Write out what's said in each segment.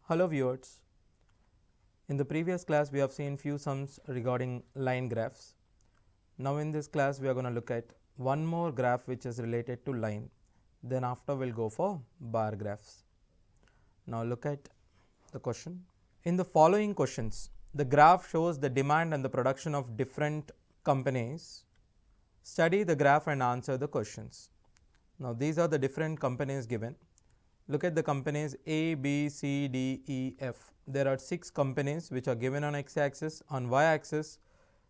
Hello viewers, in the previous class we have seen few sums regarding line graphs. Now in this class we are going to look at one more graph which is related to line, then after we will go for bar graphs. Now look at the question. In the following questions, the graph shows the demand and the production of different companies. Study the graph and answer the questions. Now these are the different companies given. Look at the companies A, B, C, D, E, F. There are 6 companies which are given on x axis. On y axis,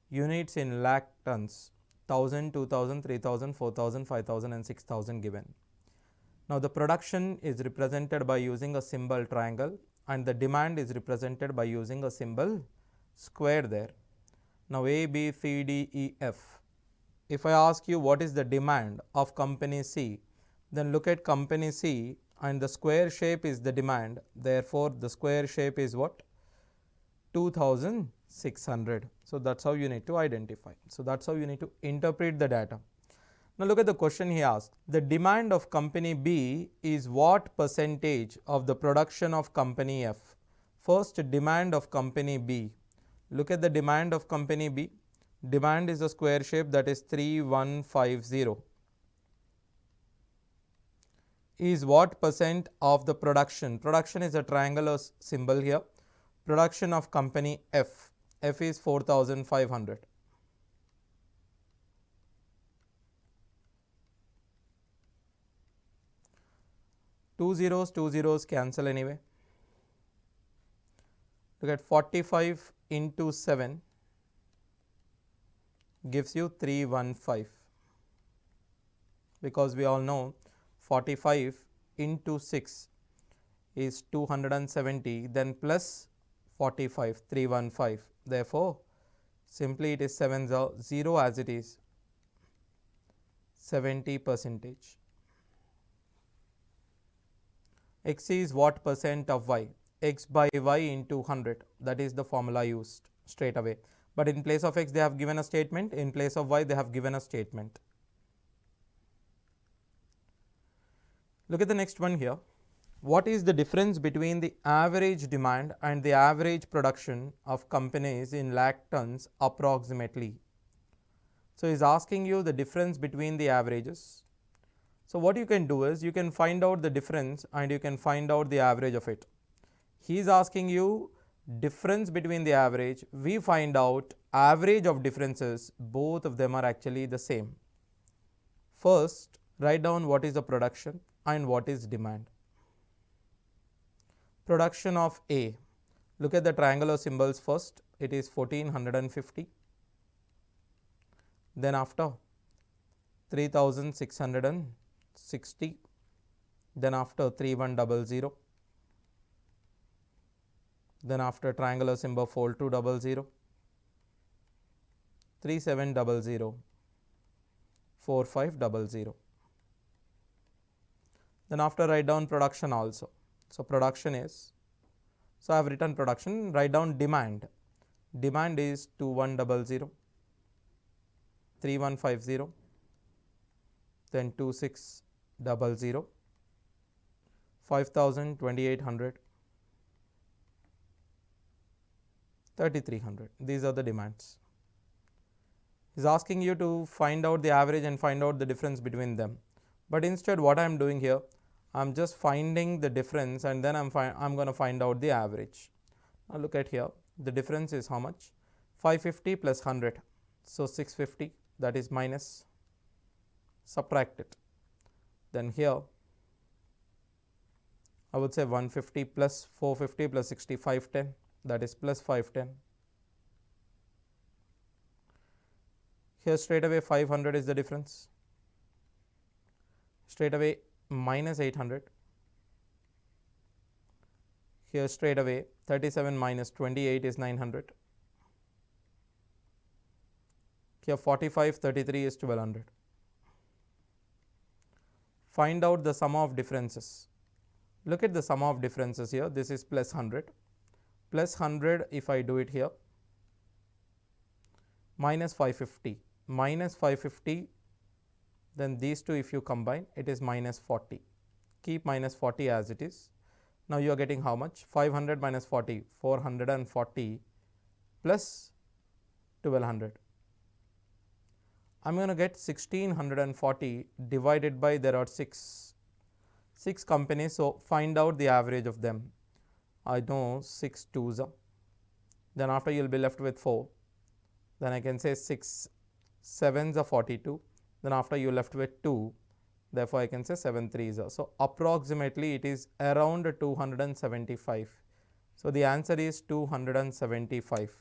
units in lakh tons, 1000, 2000, 3000, 4000, 5000 and 6000 given. Now the production is represented by using a symbol triangle and the demand is represented by using a symbol square there. Now A, B, C, D, E, F. If I ask you what is the demand of company C, then look at company C and the square shape is the demand. Therefore, the square shape is what? 2600. So that's how you need to identify. So that's how you need to interpret the data. Now look at the question he asked. The demand of company B is what percentage of the production of company F? First, demand of company B. Look at the demand of company B. Demand is a square shape, that is 3150. Is what percent of the production? Production is a triangular symbol here. Production of company F. F is 4500. Two zeros cancel anyway. Look at 45 into 7 gives you 315, because we all know 45 into 6 is 270, then plus 45, 315. Therefore, simply it is 70 as it is, 70%. X is what percent of y? X by y into 100, that is the formula used straight away. But in place of x they have given a statement, in place of y they have given a statement. Look at the next one here. What is the difference between the average demand and the average production of companies in lakh tons approximately? So he is asking you the difference between the averages. So what you can do is you can find out the difference and you can find out the average of it. He is asking you difference between the average. We find out average of differences. Both of them are actually the same. First, write down what is the production and what is demand. Production of A. Look at the triangular symbols first. It is 1450. Then after 3660. Then after 3100. Then after triangular symbol 4200. 3700. 4500. Then after write down production also. So production is, so I have written production, write down demand. Demand is 2100, 3150, then 2600, 5000, 2800, 3300. These are the demands. He is asking you to find out the average and find out the difference between them. But instead what I am doing here, I am just finding the difference and then I am going to find out the average. Now look at here, the difference is how much? 550 plus 100. So 650, that is minus, subtract it. Then here I would say 150 plus 450 plus 60, 510, that is plus 510. Here straight away 500 is the difference. Straight away minus 800. Here straight away 37 minus 28 is 900. Here 45, 33 is 1200. Find out the sum of differences. Look at the sum of differences here. This is plus 100. Plus 100, if I do it here, minus 550. Minus 550, then these two if you combine, it is minus 40. Keep minus 40 as it is. Now you are getting how much? 500 minus 40, 440 plus 1200. I'm going to get 1640 divided by, there are 6 companies, so find out the average of them. I know 6 2s are. Then after you will be left with 4. Then I can say 6 7s are 42. Then after you left with 2. Therefore, I can say 7 3s are. So approximately it is around 275. So the answer is 275.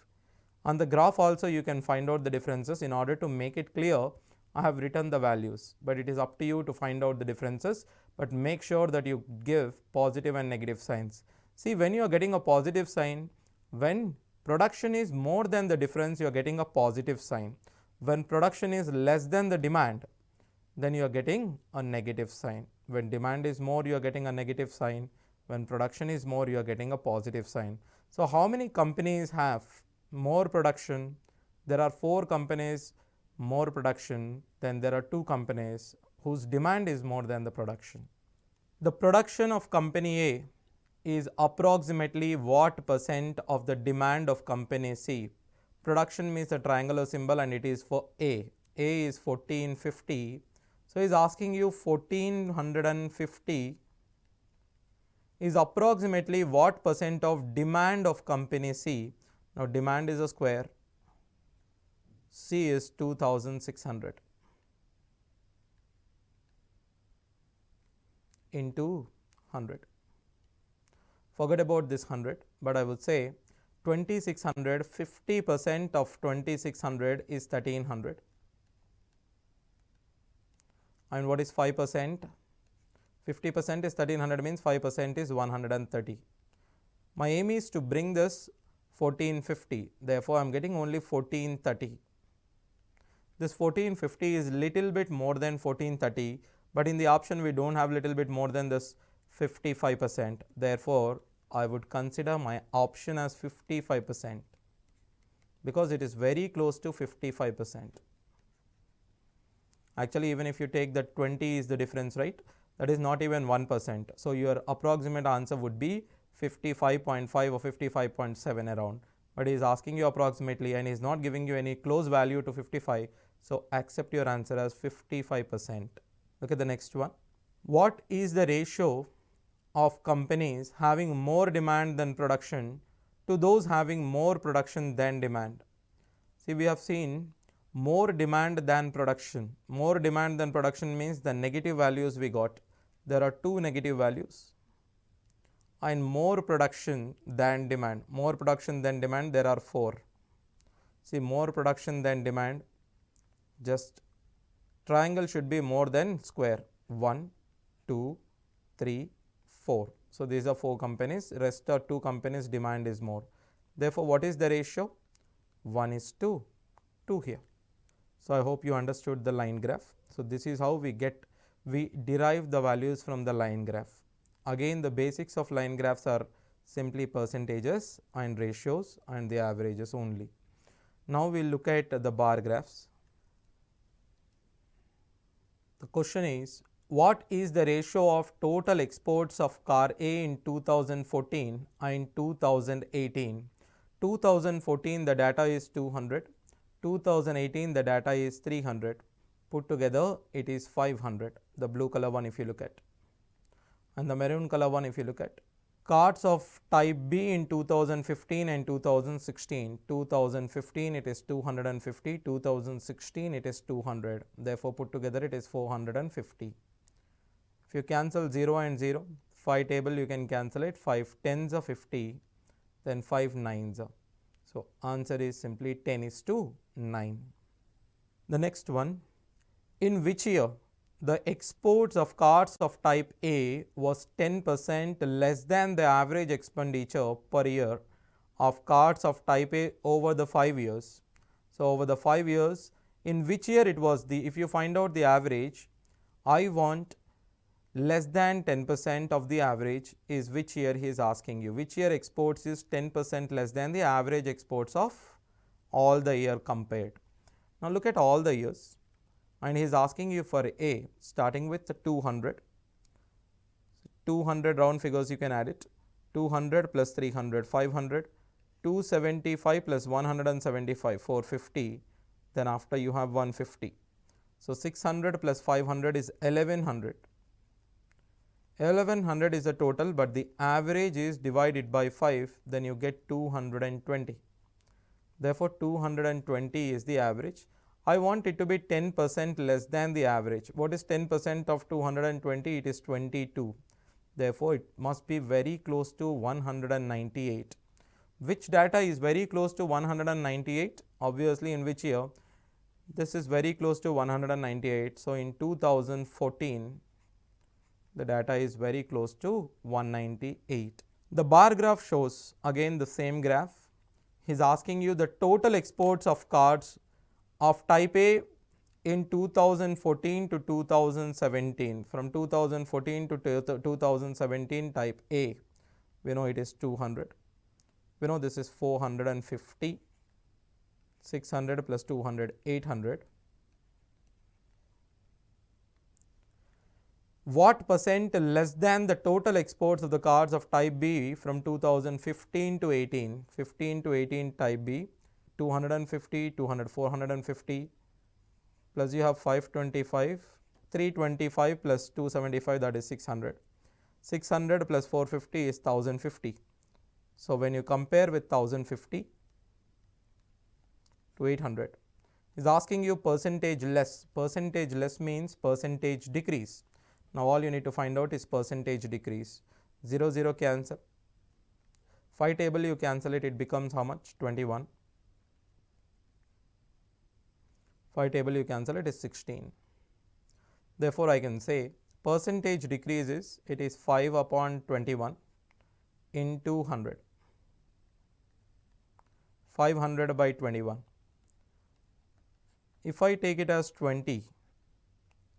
On the graph also you can find out the differences. In order to make it clear, I have written the values, but it is up to you to find out the differences, but make sure that you give positive and negative signs. See, when you are getting a positive sign, when production is more than the difference, you are getting a positive sign. When production is less than the demand, then you are getting a negative sign. When demand is more, you are getting a negative sign. When production is more, you are getting a positive sign. So how many companies have more production? There are 4 companies more production, then there are 2 companies whose demand is more than the production. The production of company A is approximately what percent of the demand of company C? Production means a triangular symbol and it is for A. A is 1450. So he is asking you 1450 is approximately what percent of demand of company C. Now demand is a square, C is 2600 into 100. Forget about this 100, but I would say 2600, 50% of 2600 is 1300. And what is 5%? 50% is 1300 means 5% is 130. My aim is to bring this 1450. Therefore, I am getting only 1430. This 1450 is little bit more than 1430, but in the option we don't have little bit more than this 55%. Therefore, I would consider my option as 55% because it is very close to 55%. Actually, even if you take that 20 is the difference, right? That is not even 1%. So your approximate answer would be 55.5 or 55.7 around. But he is asking you approximately and he is not giving you any close value to 55. So accept your answer as 55%. Look at the next one. What is the ratio of companies having more demand than production to those having more production than demand? See, we have seen more demand than production. More demand than production means the negative values we got. There are 2 negative values. And more production than demand. More production than demand, there are 4. See, more production than demand, just triangle should be more than square. 1, 2, 3, 4. So these are 4 companies, rest are 2 companies, demand is more. Therefore, what is the ratio? 1:2, 2 here. So I hope you understood the line graph. So this is how we derive the values from the line graph. Again, the basics of line graphs are simply percentages and ratios and the averages only. Now we will look at the bar graphs. The question is, what is the ratio of total exports of car A in 2014 and 2018? 2014 the data is 200. 2018 the data is 300. Put together it is 500. The blue color one if you look at, and the maroon color one if you look at. Cars of type B in 2015 and 2016. 2015 it is 250. 2016 it is 200. Therefore, put together it is 450. If you cancel 0 and 0, 5 table you can cancel it. 5 10s are 50, then 5 9s are. So answer is simply 10:9. The next one, in which year the exports of cars of type A was 10% less than the average expenditure per year of cars of type A over the 5 years. So over the 5 years, in which year it was if you find out the average, I want less than 10% of the average is which year he is asking you. Which year exports is 10% less than the average exports of all the year compared. Now look at all the years and he is asking you for A starting with 200. 200 round figures you can add it. 200 plus 300, 500, 275 plus 175, 450, then after you have 150. So 600 plus 500 is 1100. 1100 is the total, but the average is divided by 5, then you get 220. Therefore, 220 is the average. I want it to be 10% less than the average. What is 10% of 220? It is 22. Therefore, it must be very close to 198. Which data is very close to 198? Obviously, in which year? This is very close to 198. So, in 2014, the data is very close to 198. The bar graph shows again the same graph. He is asking you the total exports of cards of type A in 2014 to 2017. From 2014 to 2017, type A, we know it is 200. We know this is 450, 600 plus 200, 800. What percent less than the total exports of the cards of type B from 2015 to 18? 15 to 18 type B, 250, 200, 450, plus you have 525, 325 plus 275, that is 600. 600 plus 450 is 1050. So, when you compare with 1050 to 800, is asking you percentage less. Percentage less means percentage decrease. Now, all you need to find out is percentage decrease. 0, 0 cancel. 5 table you cancel it, it becomes how much? 21. 5 table you cancel it is 16. Therefore, I can say percentage decrease is, it is 5 upon 21 into 100. 500 by 21. If I take it as 20,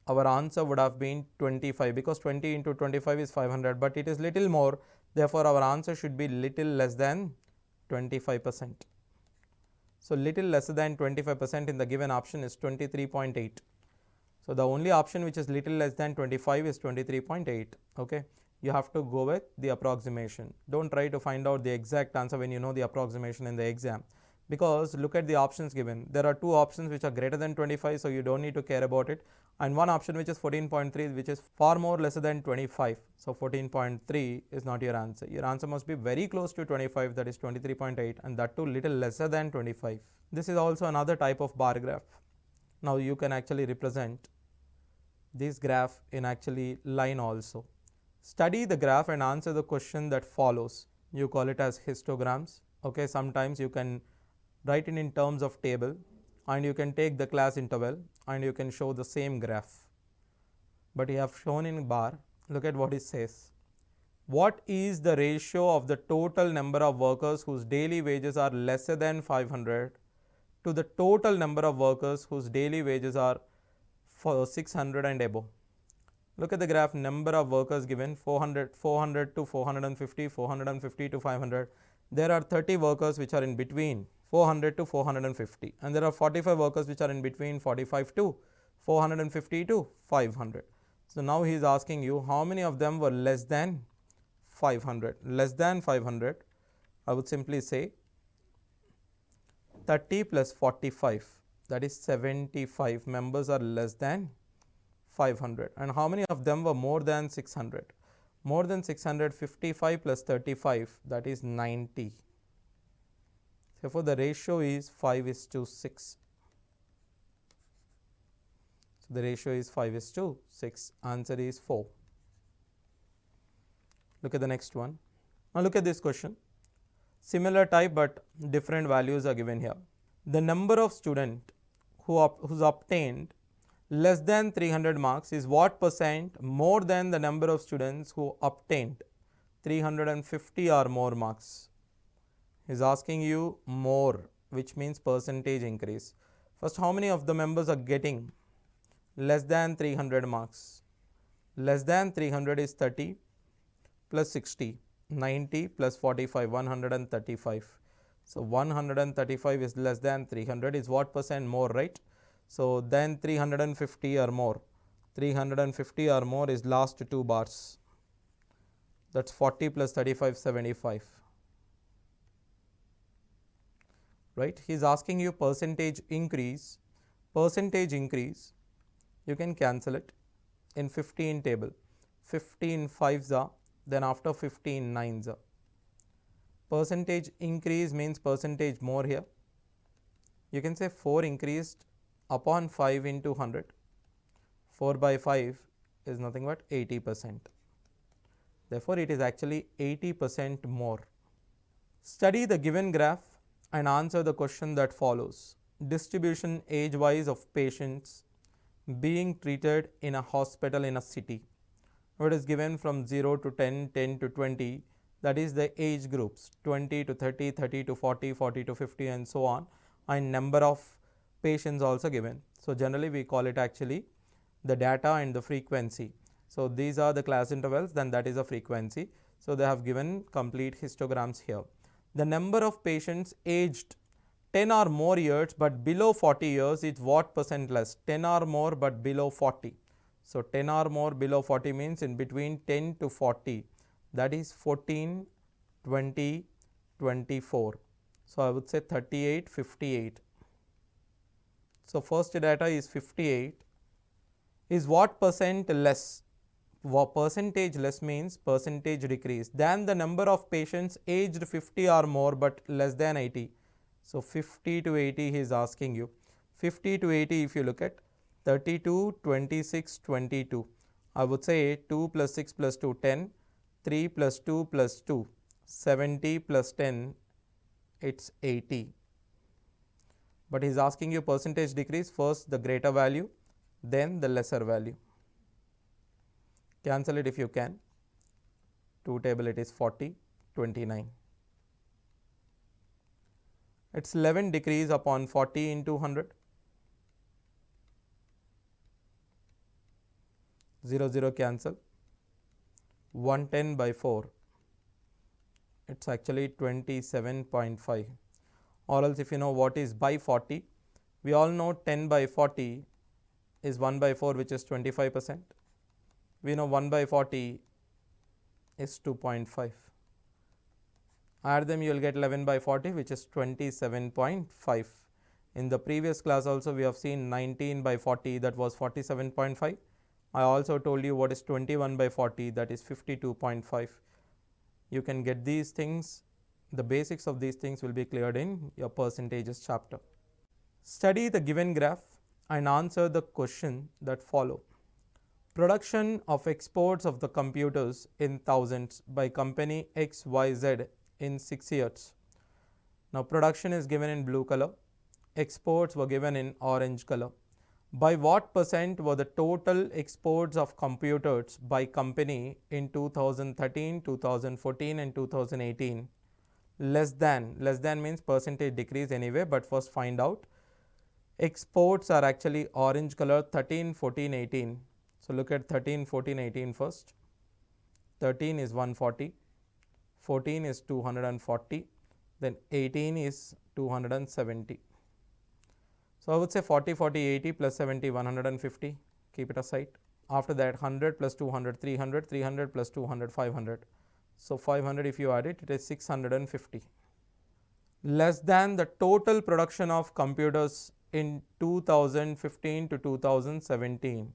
our answer would have been 25, because 20 into 25 is 500, but it is little more. Therefore, our answer should be little less than 25%. So, little less than 25% in the given option is 23.8. So, the only option which is little less than 25 is 23.8. Okay. You have to go with the approximation. Don't try to find out the exact answer when you know the approximation in the exam, because look at the options given. There are two options which are greater than 25, so you don't need to care about it, and one option which is 14.3, which is far more lesser than 25. So, 14.3 is not your answer. Your answer must be very close to 25, that is 23.8, and that too little lesser than 25. This is also another type of bar graph. Now, you can actually represent this graph in actually line also. Study the graph and answer the question that follows. You call it as histograms. Okay, sometimes you can write it in terms of table, and you can take the class interval and you can show the same graph. But you have shown in bar. Look at what it says. What is the ratio of the total number of workers whose daily wages are lesser than 500 to the total number of workers whose daily wages are 600 and above? Look at the graph. Number of workers given 400 to 450, 450 to 500. There are 30 workers which are in between 400 to 450, and there are 45 workers which are in between 45 to 450 to 500. So, now he is asking you how many of them were less than 500. Less than 500, I would simply say 30 plus 45, that is 75 members are less than 500. And how many of them were more than 600? More than 600, 55 plus 35, that is 90. Therefore, the ratio is 5:6. So, the ratio is 5:6. Answer is 4. Look at the next one. Now, look at this question. Similar type, but different values are given here. The number of students who's obtained less than 300 marks is what percent more than the number of students who obtained 350 or more marks? He is asking you more, which means percentage increase. First, how many of the members are getting less than 300 marks? Less than 300 is 30 plus 60, 90 plus 45, 135. So, 135 is less than 300 is what percent more, right? So, then 350 or more. 350 or more is last two bars. That's 40 plus 35, 75. Right? He is asking you percentage increase. Percentage increase, you can cancel it in 15 table. 15 5s, then after 15 9s. Percentage increase means percentage more here. You can say 4 increased upon 5 into 100. 4 by 5 is nothing but 80%. Therefore, it is actually 80% more. Study the given graph and answer the question that follows. Distribution age-wise of patients being treated in a hospital in a city. It is given from 0 to 10, 10 to 20. That is the age groups, 20 to 30, 30 to 40, 40 to 50 and so on, and number of patients also given. So, generally we call it actually the data and the frequency. So, these are the class intervals, then that is a frequency. So, they have given complete histograms here. The number of patients aged 10 or more years but below 40 years is what percent less? 10 or more but below 40. So, 10 or more below 40 means in between 10 to 40, that is 14, 20, 24. So, I would say 38, 58. So, first data is 58. Is what percent less? Percentage less means percentage decrease than the number of patients aged 50 or more but less than 80. So, 50 to 80 he is asking you. 50 to 80 if you look at 32, 26, 22. I would say 2 plus 6 plus 2, 10, 3 plus 2 plus 2, 70 plus 10, it's 80. But he is asking you percentage decrease, first the greater value, then the lesser value. Cancel it if you can. 2 table it is 40, 29. It's 11 decrease upon 40 into 100. 0, 0 cancel. 110 by 4. It's actually 27.5. Or else if you know what is by 40, we all know 10 by 40 is 1 by 4, which is 25%. We know 1 by 40 is 2.5. Add them, you will get 11 by 40, which is 27.5. In the previous class also we have seen 19 by 40, that was 47.5. I also told you what is 21 by 40, that is 52.5. You can get these things, the basics of these things will be cleared in your percentages chapter. Study the given graph and answer the question that follow. Production of exports of the computers in thousands by company XYZ in 6 years. Now, production is given in blue color, exports were given in orange color. By what percent were the total exports of computers by company in 2013, 2014 and 2018? Less than means percentage decrease anyway, but first find out. Exports are actually orange color, 13, 14, 18. So, look at 13, 14, 18 first. 13 is 140, 14 is 240, then 18 is 270. So, I would say 40, 40, 80 plus 70, 150, keep it aside. After that 100 plus 200, 300, 300 plus 200, 500. So, 500 if you add it, it is 650. Less than the total production of computers in 2015 to 2017.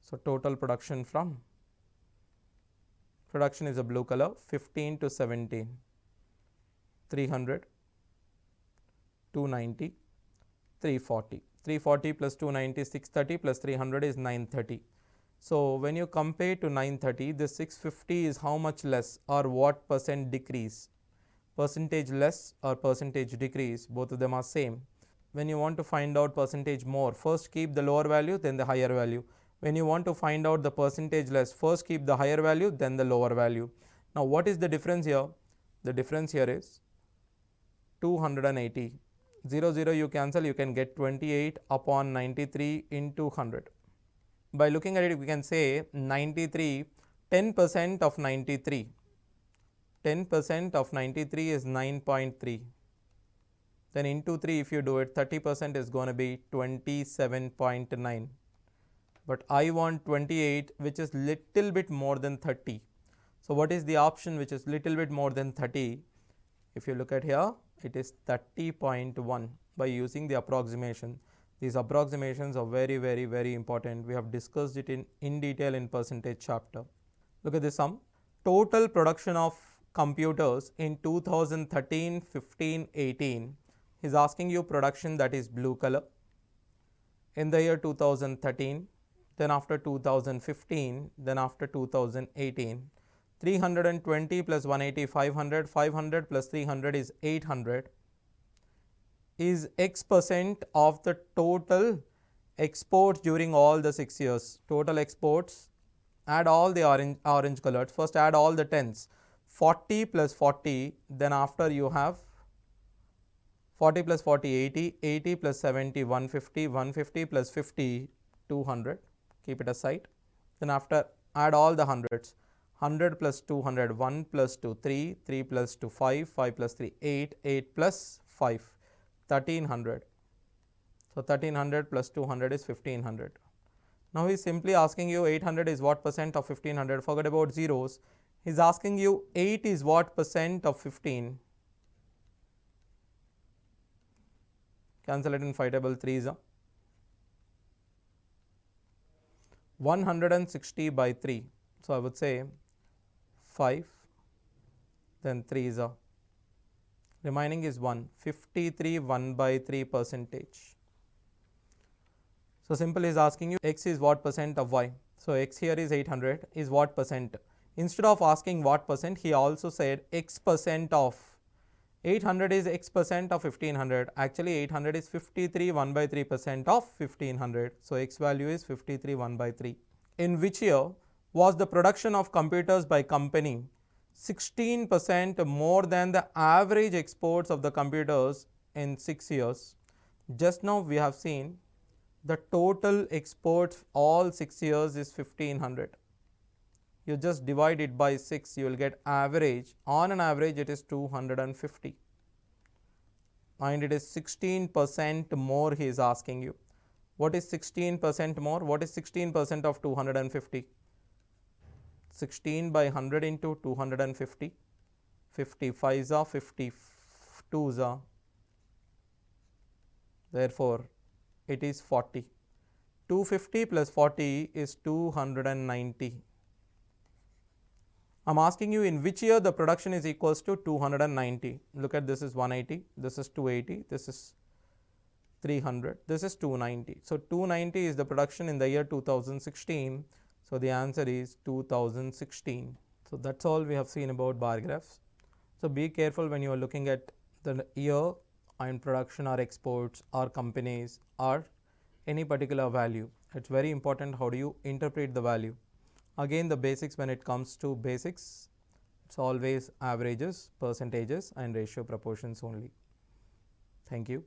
So, total production from, production is a blue color, 15 to 17, 300, 290, 340. 340 plus 290 is 630 plus 300 is 930. So, when you compare to 930, this 650 is how much less or what percent decrease? Percentage less or percentage decrease, both of them are same. When you want to find out percentage more, first keep the lower value, then the higher value. When you want to find out the percentage less, first keep the higher value, then the lower value. Now, what is the difference here? The difference here is 280. 0, 0 you cancel, you can get 28 upon 93 into 100. By looking at it, we can say 93, 10% of 93. 10% of 93 is 9.3. Then into 3 if you do it, 30% is going to be 27.9. But I want 28, which is little bit more than 30. So what is the option which is little bit more than 30? If you look at here, it is 30.1 by using the approximation. These approximations are very important. We have discussed it in detail in percentage chapter. Look at this sum. Total production of computers in 2013, 15, 18. He is asking you production, that is blue color, in the year 2013, then after 2015, then after 2018. 320 plus 180, 500, 500 plus 300 is 800, is X% of the total exports during all the 6 years. Total exports, add all the orange colored, first add all the tens, 40 plus 40, then after you have 40 plus 40, 80, 80 plus 70, 150, 150 plus 50, 200, keep it aside. Then after add all the hundreds, 100 plus 200, 1 plus 2, 3, 3 plus 2, 5, 5 plus 3, 8, 8 plus 5, 1300. So 1300 plus 200 is 1500. Now he is simply asking you 800 is what percent of 1500, forget about zeros. He is asking you 8 is what percent of 15. Cancel it in 5 table 3s. 160 by 3. So I would say 5, then 3s. Remaining is 1. 53 1 by 3 percentage. So simple is asking you X is what percent of Y. So X here is 800 is what percent. Instead of asking what percent, he also said X% of 800 is X% of 1500. Actually 800 is 53 1 by 3% of 1500. So X value is 53 1 by 3. In which year was the production of computers by company 16% more than the average exports of the computers in 6 years? Just now we have seen the total exports all 6 years is 1500. You just divide it by 6, you will get average. On an average it is 250. And it is 16% more he is asking you. What is 16% more? What is 16% of 250? 16 by 100 into 250. 55s, 52s. Therefore, it is 40. 250 plus 40 is 290. I am asking you in which year the production is equals to 290. Look at this is 180, this is 280, this is 300, this is 290. So 290 is the production in the year 2016. So the answer is 2016. So that's all we have seen about bar graphs. So be careful when you are looking at the year and production or exports or companies or any particular value. It's very important how do you interpret the value. Again, the basics when it comes to basics, it's always averages, percentages and ratio proportions only. Thank you.